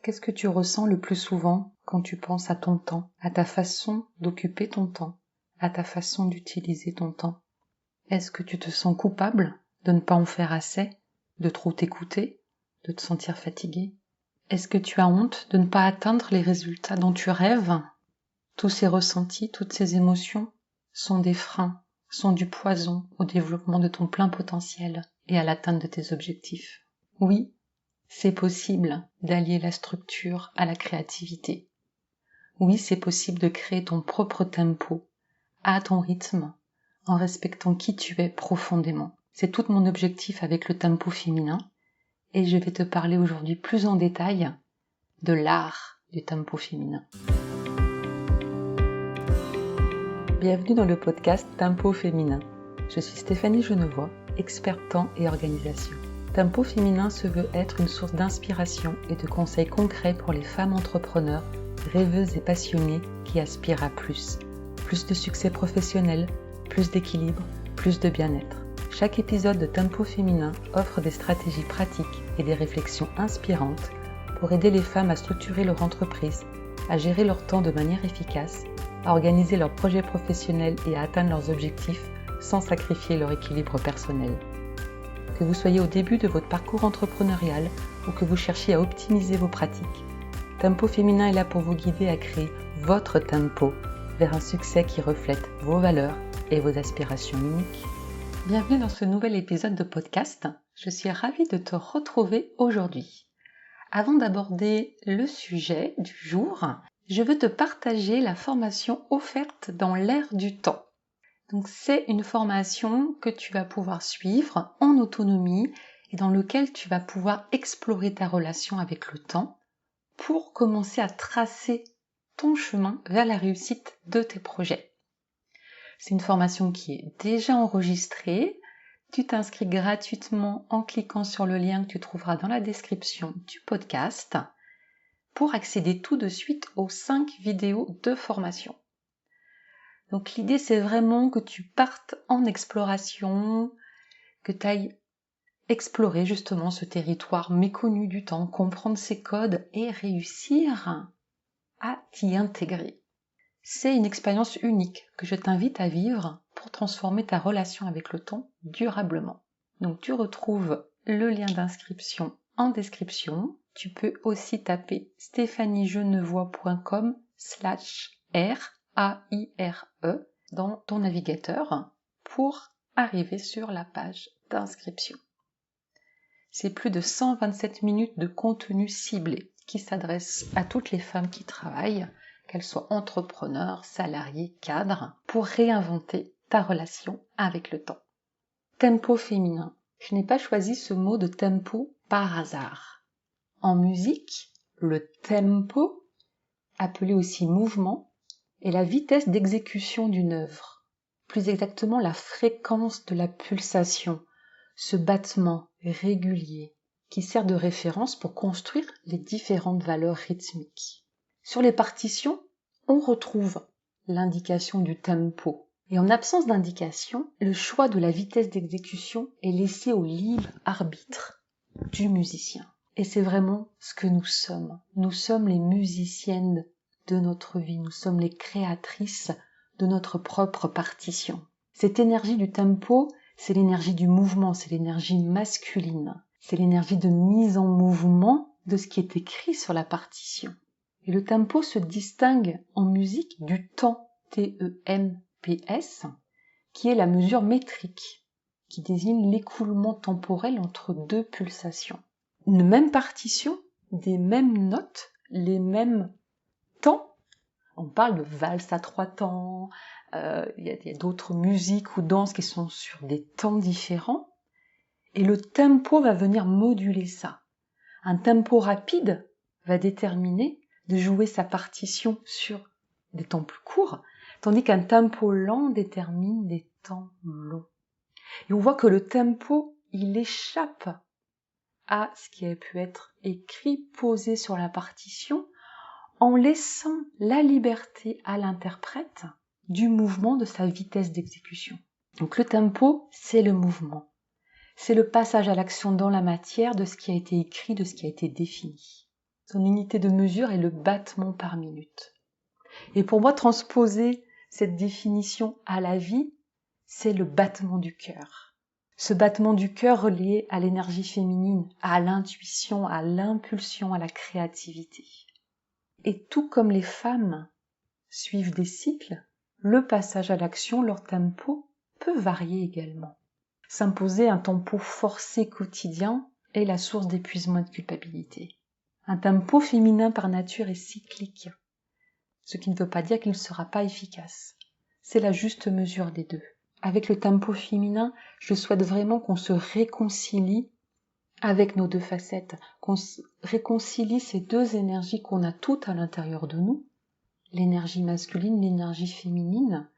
Qu'est-ce que tu ressens le plus souvent quand tu penses à ton temps, à ta façon d'occuper ton temps, à ta façon d'utiliser ton temps? Est-ce que tu te sens coupable de ne pas en faire assez, de trop t'écouter, de te sentir fatigué? Est-ce que tu as honte de ne pas atteindre les résultats dont tu rêves? Tous ces ressentis, toutes ces émotions sont des freins, sont du poison au développement de ton plein potentiel et à l'atteinte de tes objectifs. Oui, c'est possible d'allier la structure à la créativité. Oui, c'est possible de créer ton propre tempo, à ton rythme, en respectant qui tu es profondément. C'est tout mon objectif avec le tempo féminin, et je vais te parler aujourd'hui plus en détail de l'art du tempo féminin. Bienvenue dans le podcast Tempo Féminin. Je suis Stéphanie Genevois, experte temps et organisation. Tempo Féminin se veut être une source d'inspiration et de conseils concrets pour les femmes entrepreneurs, rêveuses et passionnées qui aspirent à plus. Plus de succès professionnel, plus d'équilibre, plus de bien-être. Chaque épisode de Tempo Féminin offre des stratégies pratiques et des réflexions inspirantes pour aider les femmes à structurer leur entreprise, à gérer leur temps de manière efficace, à organiser leurs projets professionnels et à atteindre leurs objectifs sans sacrifier leur équilibre personnel. Que vous soyez au début de votre parcours entrepreneurial ou que vous cherchiez à optimiser vos pratiques, Tempo Féminin est là pour vous guider à créer votre tempo vers un succès qui reflète vos valeurs et vos aspirations uniques. Bienvenue dans ce nouvel épisode de podcast. Je suis ravie de te retrouver aujourd'hui. Avant d'aborder le sujet du jour, je veux te partager la formation offerte dans l'ère du temps. Donc c'est une formation que tu vas pouvoir suivre en autonomie et dans laquelle tu vas pouvoir explorer ta relation avec le temps pour commencer à tracer ton chemin vers la réussite de tes projets. C'est une formation qui est déjà enregistrée. Tu t'inscris gratuitement en cliquant sur le lien que tu trouveras dans la description du podcast pour accéder tout de suite aux 5 vidéos de formation. Donc l'idée c'est vraiment que tu partes en exploration, que tu ailles explorer justement ce territoire méconnu du temps, comprendre ses codes et réussir à t'y intégrer. C'est une expérience unique que je t'invite à vivre pour transformer ta relation avec le temps durablement. Donc tu retrouves le lien d'inscription en description. Tu peux aussi taper stephanigenevois.com/RAIRE dans ton navigateur pour arriver sur la page d'inscription. C'est plus de 127 minutes de contenu ciblé qui s'adresse à toutes les femmes qui travaillent, qu'elles soient entrepreneurs, salariés, cadres, pour réinventer ta relation avec le temps. Tempo féminin. Je n'ai pas choisi ce mot de tempo par hasard. En musique, le tempo, appelé aussi mouvement, est la vitesse d'exécution d'une œuvre. Plus exactement, la fréquence de la pulsation, ce battement régulier qui sert de référence pour construire les différentes valeurs rythmiques. Sur les partitions, on retrouve l'indication du tempo. Et en absence d'indication, le choix de la vitesse d'exécution est laissé au libre arbitre du musicien. Et c'est vraiment ce que nous sommes. Nous sommes les musiciennes de notre vie. Nous sommes les créatrices de notre propre partition. Cette énergie du tempo, c'est l'énergie du mouvement, c'est l'énergie masculine. C'est l'énergie de mise en mouvement de ce qui est écrit sur la partition. Et le tempo se distingue en musique du temps, T-E-M-P-S, qui est la mesure métrique, qui désigne l'écoulement temporel entre deux pulsations. Une même partition, des mêmes notes, les mêmes temps. On parle de valse à 3 temps, il y a d'autres musiques ou danses qui sont sur des temps différents. Et le tempo va venir moduler ça. Un tempo rapide va déterminer de jouer sa partition sur des temps plus courts, tandis qu'un tempo lent détermine des temps longs. Et on voit que le tempo, il échappe à ce qui a pu être écrit, posé sur la partition, en laissant la liberté à l'interprète du mouvement de sa vitesse d'exécution. Donc le tempo, c'est le mouvement. C'est le passage à l'action dans la matière de ce qui a été écrit, de ce qui a été défini. Son unité de mesure est le battement par minute. Et pour moi, transposer cette définition à la vie, c'est le battement du cœur. Ce battement du cœur relié à l'énergie féminine, à l'intuition, à l'impulsion, à la créativité. Et tout comme les femmes suivent des cycles, le passage à l'action, leur tempo, peut varier également. S'imposer un tempo forcé quotidien est la source d'épuisement et de culpabilité. Un tempo féminin par nature est cyclique, ce qui ne veut pas dire qu'il ne sera pas efficace. C'est la juste mesure des deux. Avec le tempo féminin, je souhaite vraiment qu'on se réconcilie avec nos deux facettes, qu'on réconcilie ces deux énergies qu'on a toutes à l'intérieur de nous, l'énergie masculine, l'énergie féminine,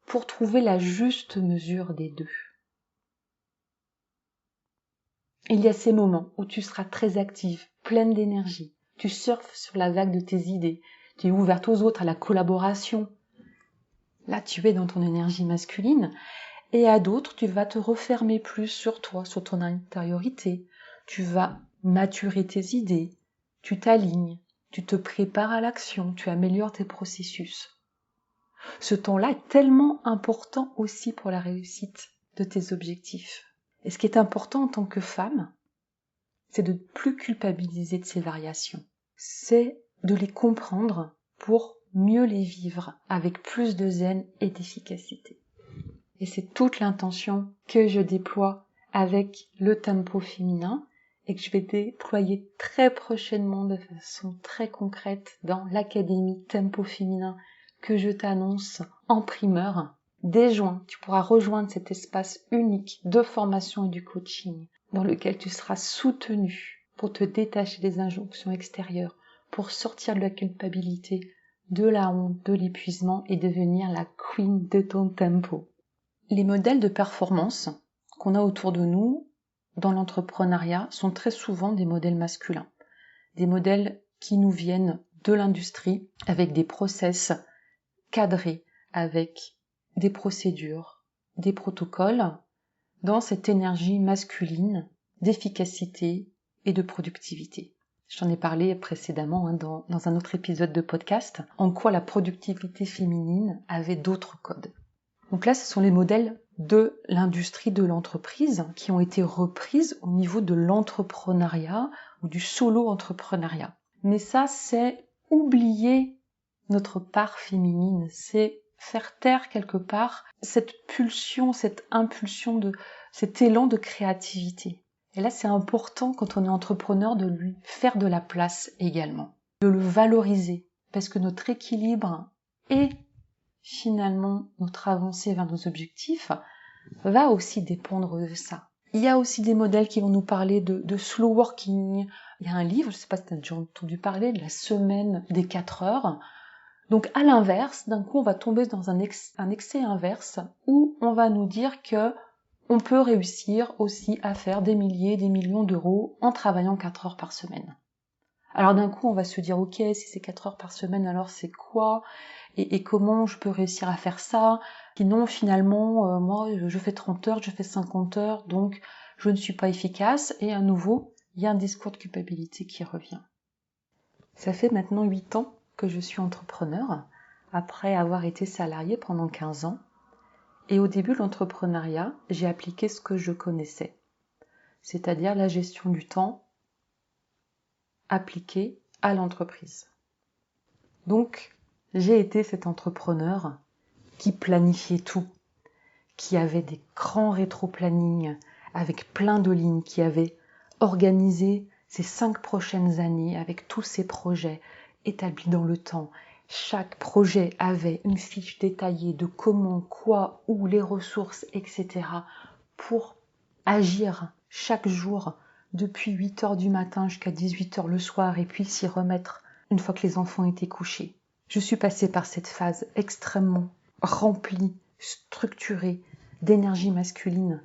pour trouver la juste mesure des deux. Il y a ces moments où tu seras très active, pleine d'énergie, tu surfes sur la vague de tes idées, tu es ouverte aux autres, à la collaboration. Là, tu es dans ton énergie masculine, et à d'autres, tu vas te refermer plus sur toi, sur ton intériorité. Tu vas maturer tes idées, tu t'alignes, tu te prépares à l'action, tu améliores tes processus. Ce temps-là est tellement important aussi pour la réussite de tes objectifs. Et ce qui est important en tant que femme, c'est de ne plus culpabiliser de ces variations. C'est de les comprendre pour mieux les vivre avec plus de zen et d'efficacité. Et c'est toute l'intention que je déploie avec le tempo féminin et que je vais déployer très prochainement de façon très concrète dans l'académie Tempo Féminin que je t'annonce en primeur. Dès juin, tu pourras rejoindre cet espace unique de formation et du coaching dans lequel tu seras soutenu pour te détacher des injonctions extérieures, pour sortir de la culpabilité, de la honte, de l'épuisement et devenir la queen de ton tempo. Les modèles de performance qu'on a autour de nous dans l'entrepreneuriat sont très souvent des modèles masculins, des modèles qui nous viennent de l'industrie avec des process cadrés, avec des procédures, des protocoles, dans cette énergie masculine d'efficacité et de productivité. J'en ai parlé précédemment dans un autre épisode de podcast, en quoi la productivité féminine avait d'autres codes. Donc là, ce sont les modèles de l'industrie de l'entreprise qui ont été reprises au niveau de l'entrepreneuriat ou du solo-entrepreneuriat. Mais ça, c'est oublier notre part féminine, c'est faire taire quelque part cette pulsion, cette impulsion, cet élan de créativité. Et là, c'est important quand on est entrepreneur de lui faire de la place également, de le valoriser, parce que notre équilibre et finalement notre avancée vers nos objectifs va aussi dépendre de ça. Il y a aussi des modèles qui vont nous parler de slow working. Il y a un livre, je ne sais pas si tu as déjà entendu parler, de la semaine des 4 heures. Donc à l'inverse, d'un coup on va tomber dans un excès inverse où on va nous dire que on peut réussir aussi à faire des milliers, des millions d'euros en travaillant 4 heures par semaine. Alors d'un coup on va se dire ok, si c'est 4 heures par semaine, alors c'est quoi et comment je peux réussir à faire ça? Sinon finalement moi je fais 30 heures, je fais 50 heures, donc je ne suis pas efficace et à nouveau il y a un discours de culpabilité qui revient. Ça fait maintenant 8 ans que je suis entrepreneur, après avoir été salariée pendant 15 ans. Et au début de l'entrepreneuriat, j'ai appliqué ce que je connaissais, c'est-à-dire la gestion du temps appliquée à l'entreprise. Donc, j'ai été cet entrepreneur qui planifiait tout, qui avait des grands rétro-plannings avec plein de lignes, qui avait organisé ces 5 prochaines années avec tous ses projets établis dans le temps. Chaque projet avait une fiche détaillée de comment, quoi, où, les ressources, etc. pour agir chaque jour depuis 8 heures du matin jusqu'à 18 heures le soir et puis s'y remettre une fois que les enfants étaient couchés. Je suis passée par cette phase extrêmement remplie, structurée d'énergie masculine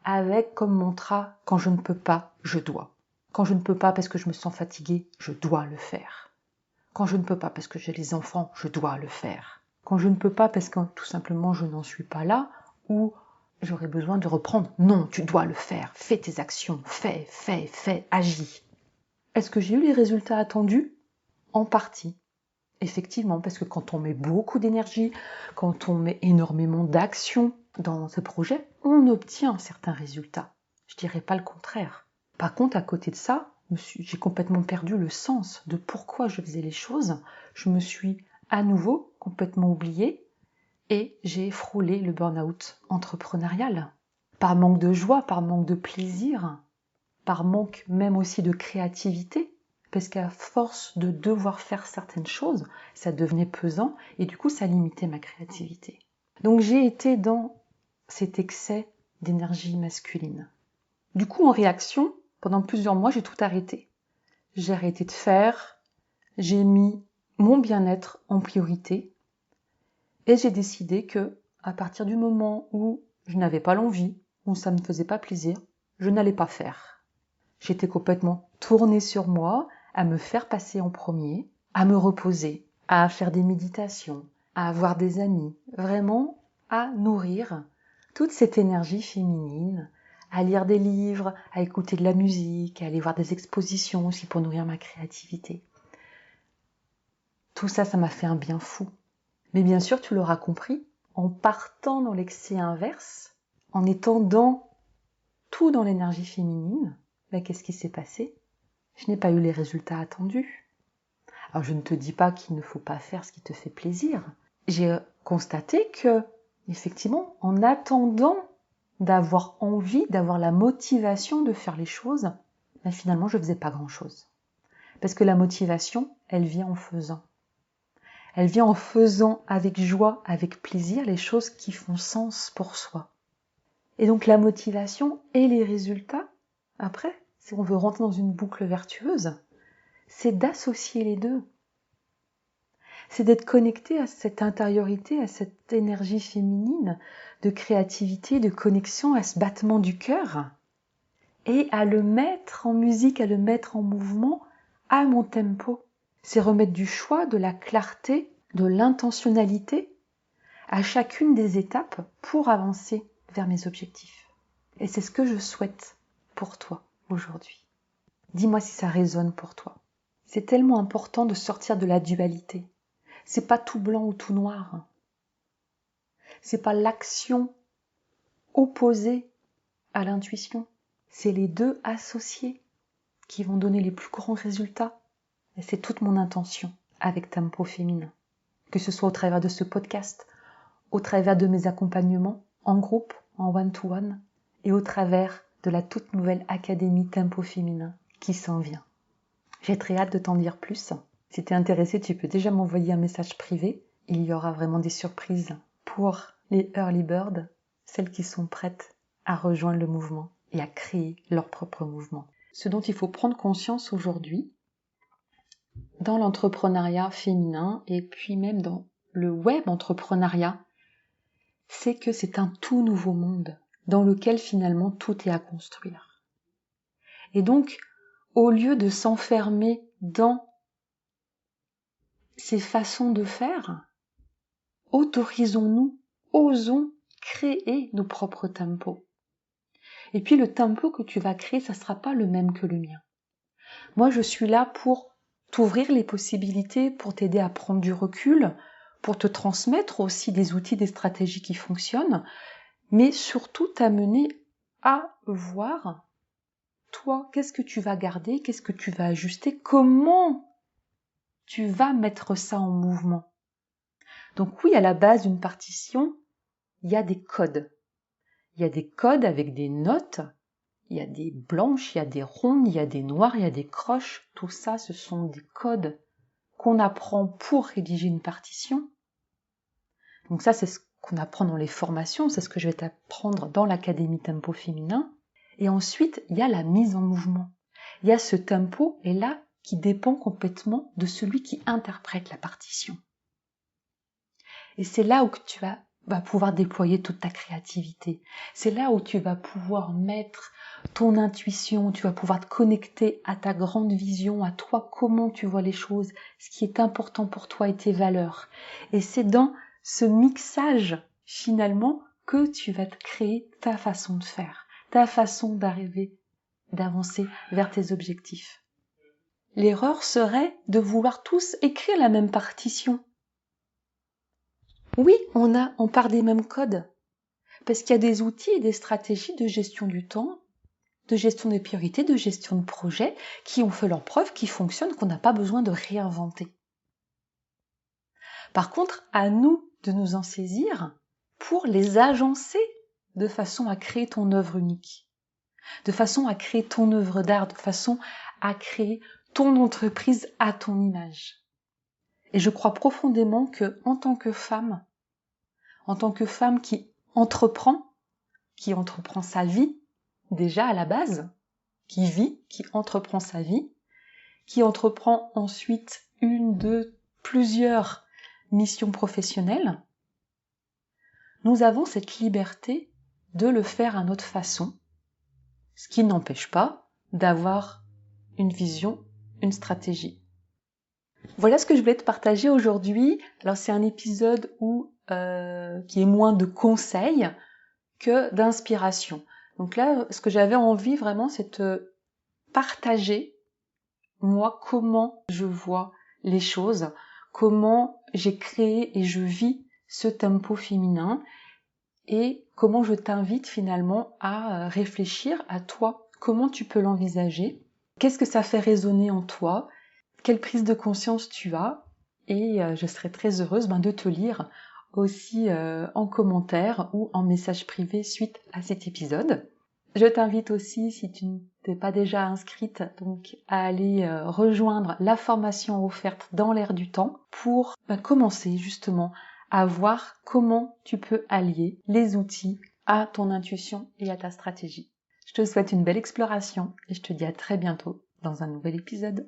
avec comme mantra « quand je ne peux pas, je dois ». Quand je ne peux pas parce que je me sens fatiguée, je dois le faire. Quand je ne peux pas parce que j'ai les enfants, je dois le faire. Quand je ne peux pas parce que tout simplement je n'en suis pas là ou j'aurais besoin de reprendre, non, tu dois le faire. Fais tes actions, fais, agis. Est-ce que j'ai eu les résultats attendus? En partie. Effectivement, parce que quand on met beaucoup d'énergie, quand on met énormément d'action dans ce projet, on obtient certains résultats. Je dirais pas le contraire. Par contre, à côté de ça, j'ai complètement perdu le sens de pourquoi je faisais les choses. Je me suis à nouveau complètement oubliée et j'ai frôlé le burn-out entrepreneurial. Par manque de joie, par manque de plaisir, par manque même aussi de créativité. Parce qu'à force de devoir faire certaines choses, ça devenait pesant et du coup ça limitait ma créativité. Donc j'ai été dans cet excès d'énergie masculine. Du coup en réaction, pendant plusieurs mois j'ai tout arrêté. J'ai arrêté de faire, j'ai mis mon bien-être en priorité et j'ai décidé que à partir du moment où je n'avais pas l'envie, où ça me faisait pas plaisir, je n'allais pas faire. J'étais complètement tournée sur moi, à me faire passer en premier, à me reposer, à faire des méditations, à avoir des amis, vraiment à nourrir toute cette énergie féminine, à lire des livres, à écouter de la musique, à aller voir des expositions aussi pour nourrir ma créativité. Tout ça, ça m'a fait un bien fou. Mais bien sûr, tu l'auras compris, en partant dans l'excès inverse, en étant tout dans l'énergie féminine, qu'est-ce qui s'est passé? Je n'ai pas eu les résultats attendus. Alors je ne te dis pas qu'il ne faut pas faire ce qui te fait plaisir. J'ai constaté que, effectivement, en attendant d'avoir envie, d'avoir la motivation de faire les choses, finalement je ne faisais pas grand-chose. Parce que la motivation, elle vient en faisant. Elle vient en faisant avec joie, avec plaisir, les choses qui font sens pour soi. Et donc la motivation et les résultats, après, si on veut rentrer dans une boucle vertueuse, c'est d'associer les deux. C'est d'être connecté à cette intériorité, à cette énergie féminine de créativité, de connexion, à ce battement du cœur et à le mettre en musique, à le mettre en mouvement à mon tempo. C'est remettre du choix, de la clarté, de l'intentionnalité à chacune des étapes pour avancer vers mes objectifs. Et c'est ce que je souhaite pour toi aujourd'hui. Dis-moi si ça résonne pour toi. C'est tellement important de sortir de la dualité. C'est pas tout blanc ou tout noir. C'est pas l'action opposée à l'intuition. C'est les deux associés qui vont donner les plus grands résultats. Et c'est toute mon intention avec Tempo Féminin. Que ce soit au travers de ce podcast, au travers de mes accompagnements en groupe, en one-to-one, et au travers de la toute nouvelle Académie Tempo Féminin qui s'en vient. J'ai très hâte de t'en dire plus. Si tu es intéressé, tu peux déjà m'envoyer un message privé. Il y aura vraiment des surprises pour les early birds, celles qui sont prêtes à rejoindre le mouvement et à créer leur propre mouvement. Ce dont il faut prendre conscience aujourd'hui, dans l'entrepreneuriat féminin et puis même dans le web entrepreneuriat, c'est que c'est un tout nouveau monde dans lequel finalement tout est à construire. Et donc, au lieu de s'enfermer dans ces façons de faire, autorisons-nous, osons créer nos propres tempos. Et puis le tempo que tu vas créer, ça ne sera pas le même que le mien. Moi, je suis là pour t'ouvrir les possibilités, pour t'aider à prendre du recul, pour te transmettre aussi des outils, des stratégies qui fonctionnent, mais surtout t'amener à voir, toi, qu'est-ce que tu vas garder, qu'est-ce que tu vas ajuster, comment tu vas mettre ça en mouvement. Donc oui, à la base d'une partition, il y a des codes. Il y a des codes avec des notes, il y a des blanches, il y a des rondes, il y a des noires, il y a des croches. Tout ça, ce sont des codes qu'on apprend pour rédiger une partition. Donc ça, c'est ce qu'on apprend dans les formations, c'est ce que je vais t'apprendre dans l'Académie Tempo Féminin. Et ensuite, il y a la mise en mouvement. Il y a ce tempo, et là, qui dépend complètement de celui qui interprète la partition. Et c'est là où tu vas pouvoir déployer toute ta créativité. C'est là où tu vas pouvoir mettre ton intuition, tu vas pouvoir te connecter à ta grande vision, à toi, comment tu vois les choses, ce qui est important pour toi et tes valeurs. Et c'est dans ce mixage, finalement, que tu vas te créer ta façon de faire, ta façon d'arriver, d'avancer vers tes objectifs. l'erreur serait de vouloir tous écrire la même partition. Oui, on part des mêmes codes, parce qu'il y a des outils et des stratégies de gestion du temps, de gestion des priorités, de gestion de projet, qui ont fait leurs preuves, qui fonctionnent, qu'on n'a pas besoin de réinventer. Par contre, à nous de nous en saisir pour les agencer de façon à créer ton œuvre unique, de façon à créer ton œuvre d'art, de façon à créer ton entreprise à ton image. Et je crois profondément que, en tant que femme qui entreprend sa vie, déjà à la base, qui vit, qui entreprend sa vie, qui entreprend ensuite une de plusieurs missions professionnelles, nous avons cette liberté de le faire à notre façon, ce qui n'empêche pas d'avoir une vision, une stratégie. Voilà ce que je voulais te partager aujourd'hui. Alors c'est un épisode qui est moins de conseils que d'inspiration. Donc là, ce que j'avais envie vraiment, c'est de partager, moi, comment je vois les choses, comment j'ai créé et je vis ce tempo féminin et comment je t'invite finalement à réfléchir à toi, comment tu peux l'envisager, qu'est-ce que ça fait résonner en toi, quelle prise de conscience tu as, et je serai très heureuse de te lire aussi en commentaire ou en message privé suite à cet épisode. Je t'invite aussi, si tu ne t'es pas déjà inscrite, donc à aller rejoindre la formation offerte dans l'air du temps pour commencer justement à voir comment tu peux allier les outils à ton intuition et à ta stratégie. Je te souhaite une belle exploration et je te dis à très bientôt dans un nouvel épisode.